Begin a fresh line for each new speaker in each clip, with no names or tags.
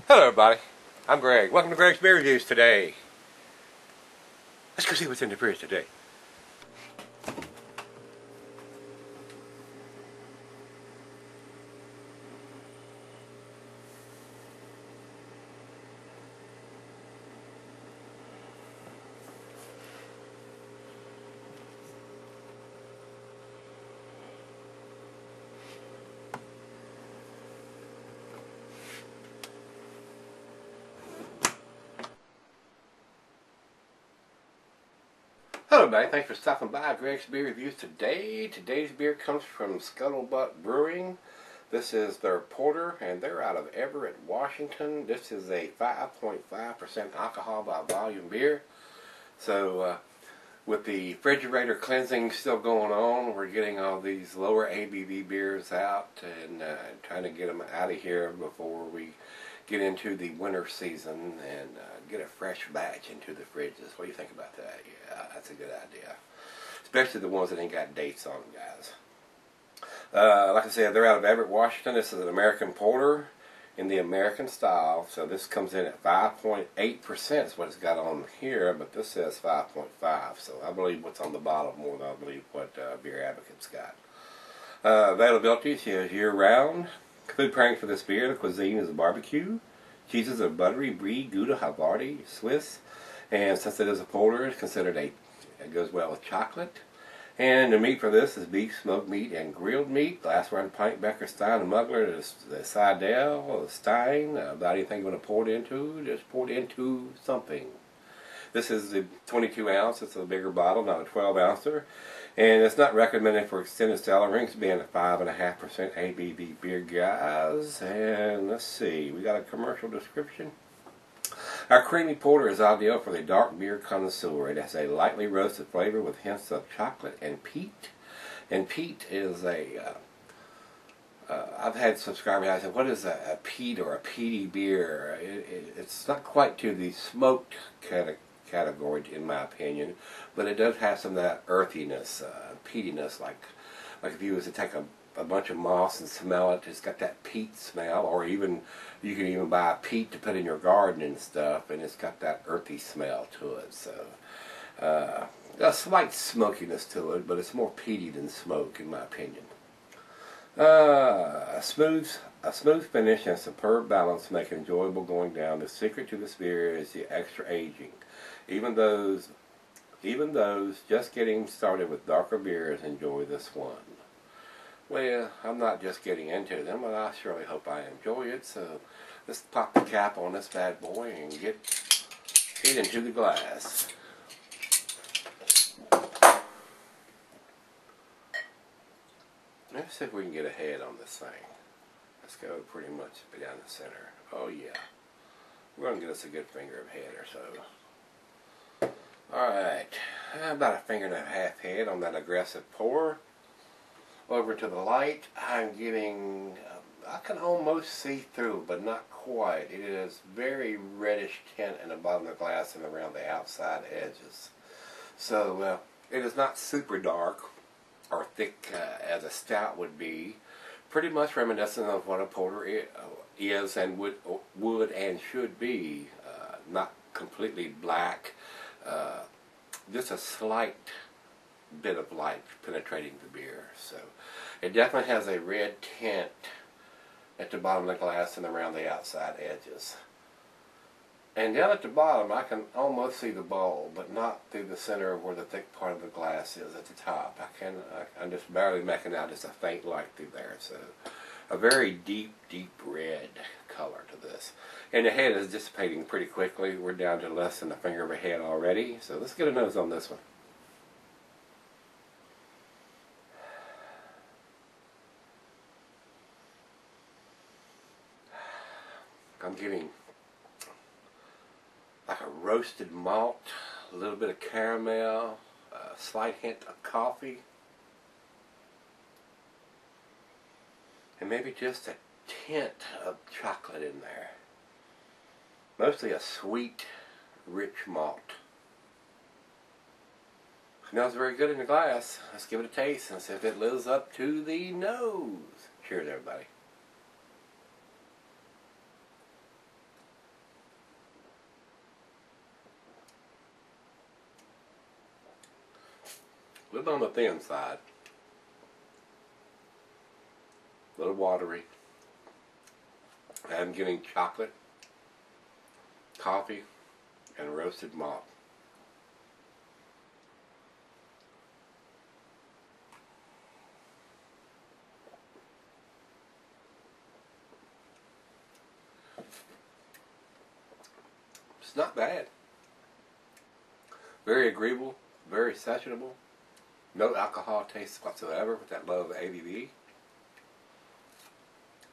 Hello everybody, I'm Greg. Welcome to Gregsbeerreviews today. Let's go see what's in the fridge today. Hello everybody, thanks for stopping by Gregsbeerreviews today. Today's beer comes from Scuttlebutt Brewing. This is their porter and they're out of Everett, Washington. This is a 5.5% alcohol by volume beer. So with the refrigerator cleansing still going on, we're getting all these lower ABV beers out and trying to get them out of here before we get into the winter season and get a fresh batch into the fridges. What do you think about that? Yeah, that's a good idea. Especially the ones that ain't got dates on them, guys. Like I said, they're out of Everett, Washington. This is an American porter in the American style. So this comes in at 5.8% is what it's got on here, but this says 5.5. So I believe what's on the bottle more than I believe what Beer Advocate's got. Availability is year-round. Food pairing for this beer, the cuisine is barbecue. Cheeses are buttery, brie, Gouda, Havarti, Swiss. And since it is a porter, it's considered it goes well with chocolate. And the meat for this is beef, smoked meat, and grilled meat. Glassware, pint, Becker, Stein, and Mugler, the Seidel, the Stein. About anything you want to pour it into, just pour it into something. This is the 22 ounce. It's a bigger bottle, not a 12 ouncer. And it's not recommended for extended cellar rings, being a 5.5% ABV beer, guys. And let's see, we got a commercial description. Our creamy porter is ideal for the dark beer connoisseur. It has a lightly roasted flavor with hints of chocolate and peat. And peat is a, I've had subscribers ask, what is a peat or a peaty beer? It's not quite to the smoked category in my opinion, but it does have some of that earthiness, peatiness, like if you was to take a bunch of moss and smell it, it's got that peat smell, or even you can even buy a peat to put in your garden and stuff, and it's got that earthy smell to it. So a slight smokiness to it, but it's more peaty than smoke in my opinion. A smooth finish and superb balance make it enjoyable going down. The secret to this beer is the extra aging. Even those just getting started with darker beers enjoy this one. Well, I'm not just getting into them, but I surely hope I enjoy it. So let's pop the cap on this bad boy and get it into the glass. Let's see if we can get ahead on this thing. Let's go pretty much down the center. Oh yeah. We're going to get us a good finger of head or so. Alright. About a finger and a half head on that aggressive pour. Over to the light. I'm getting, I can almost see through, but not quite. It is very reddish tint in the bottom of the glass and around the outside edges. So it is not super dark or thick as a stout would be. Pretty much reminiscent of what a porter is and would and should be. Not completely black. Just a slight bit of light penetrating the beer. So it definitely has a red tint at the bottom of the glass and around the outside edges. And down at the bottom, I can almost see the bowl, but not through the center of where the thick part of the glass is at the top. I'm just barely making out just a faint light through there. So a very deep, deep red color to this. And the head is dissipating pretty quickly. We're down to less than a finger of a head already. So let's get a nose on this one. I'm getting like a roasted malt, a little bit of caramel, a slight hint of coffee, and maybe just a tint of chocolate in there. Mostly a sweet, rich malt. Smells very good in the glass. Let's give it a taste and see if it lives up to the nose. Cheers, everybody. A little on the thin side. A little watery. I'm getting chocolate, coffee, and roasted malt. It's not bad. Very agreeable, very sessionable. No alcohol taste whatsoever with that low ABV.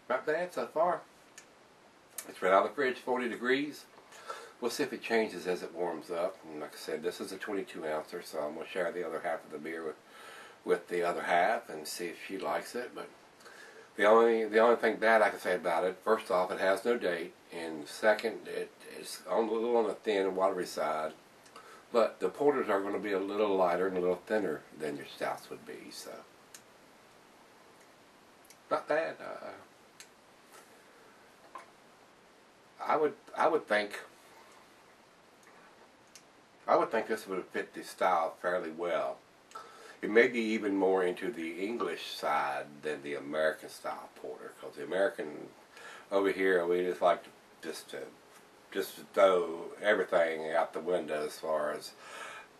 Not bad so far. It's right out of the fridge, 40 degrees. We'll see if it changes as it warms up. And like I said, this is a 22 ouncer, so I'm going to share the other half of the beer with the other half and see if she likes it. But the only thing bad I can say about it, first off, it has no date, and second, it's a little on the thin and watery side. But the porters are going to be a little lighter and a little thinner than your stouts would be, so not bad. I would think this would fit the style fairly well. It may be even more into the English side than the American style porter, because the American over here, we just like to just throw everything out the window as far as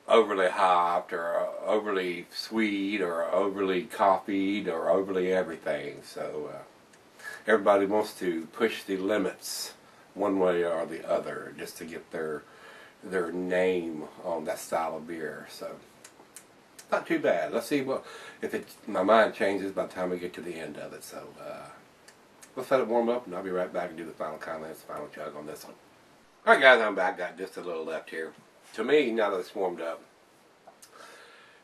overly hopped or overly sweet or overly coffeed or overly everything. So everybody wants to push the limits one way or the other just to get their name on that style of beer. So not too bad. Let's see if my mind changes by the time we get to the end of it. So let's let it warm up, and I'll be right back and do the final comments, final chug on this one. Alright guys, I'm back. Got just a little left here. To me, now that it's warmed up,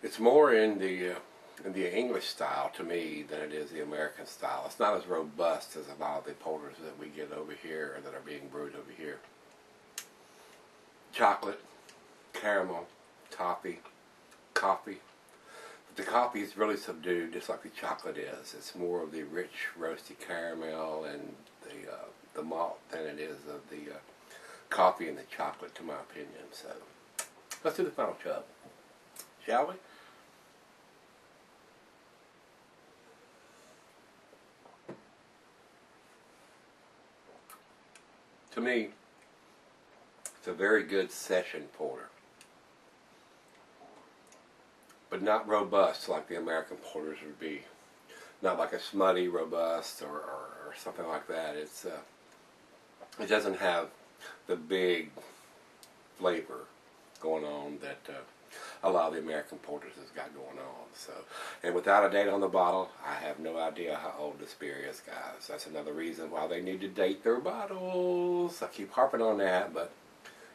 it's more in the English style to me than it is the American style. It's not as robust as a lot of the porters that we get over here or that are being brewed over here. Chocolate, caramel, toffee, coffee. But the coffee is really subdued, just like the chocolate is. It's more of the rich, roasty caramel and the malt than it is of the coffee and the chocolate, to my opinion. So let's do the final chug, shall we? To me, it's a very good session porter, but not robust like the American porters would be. Not like a smutty robust or something like that. It doesn't have the big flavor going on that a lot of the American porters has got going on. So, and without a date on the bottle, I have no idea how old this beer is, guys. That's another reason why they need to date their bottles. I keep harping on that, but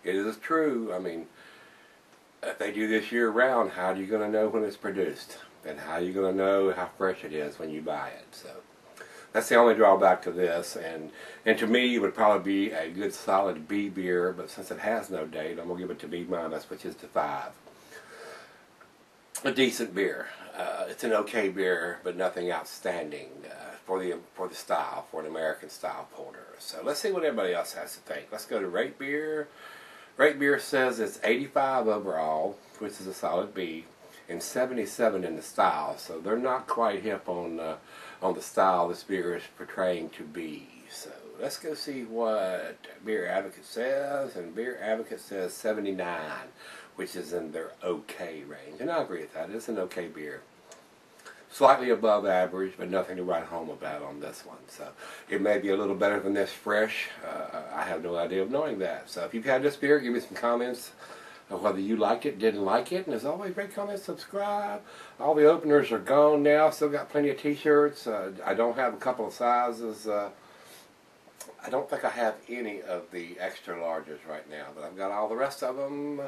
it is true. I mean, if they do this year round, how are you going to know when it's produced? And how are you going to know how fresh it is when you buy it? So that's the only drawback to this, and to me it would probably be a good solid B beer, but since it has no date, I'm going to give it to B-, which is to 5. A decent beer. It's an okay beer, but nothing outstanding for the style, for an American style porter. So let's see what everybody else has to think. Let's go to Rate Beer. Rate Beer says it's 85 overall, which is a solid B, and 77 in the style. So they're not quite hip on the style this beer is portraying to be. So let's go see what Beer Advocate says, and Beer Advocate says 79, which is in their okay range. And I agree with that. It's an okay beer. Slightly above average, but nothing to write home about on this one. So it may be a little better than this fresh. I have no idea of knowing that. So if you've had this beer, give me some comments of whether you liked it, didn't like it. And as always, rate, comment, subscribe. All the openers are gone now. Still got plenty of t-shirts. I don't have a couple of sizes. I don't think I have any of the extra larges right now, but I've got all the rest of them.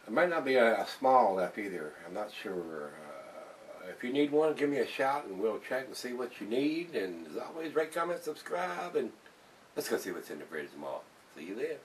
It might not be a small left either. I'm not sure. If you need one, give me a shout and we'll check and see what you need. And as always, rate, comment, subscribe, and let's go see what's in the fridge tomorrow. See you then.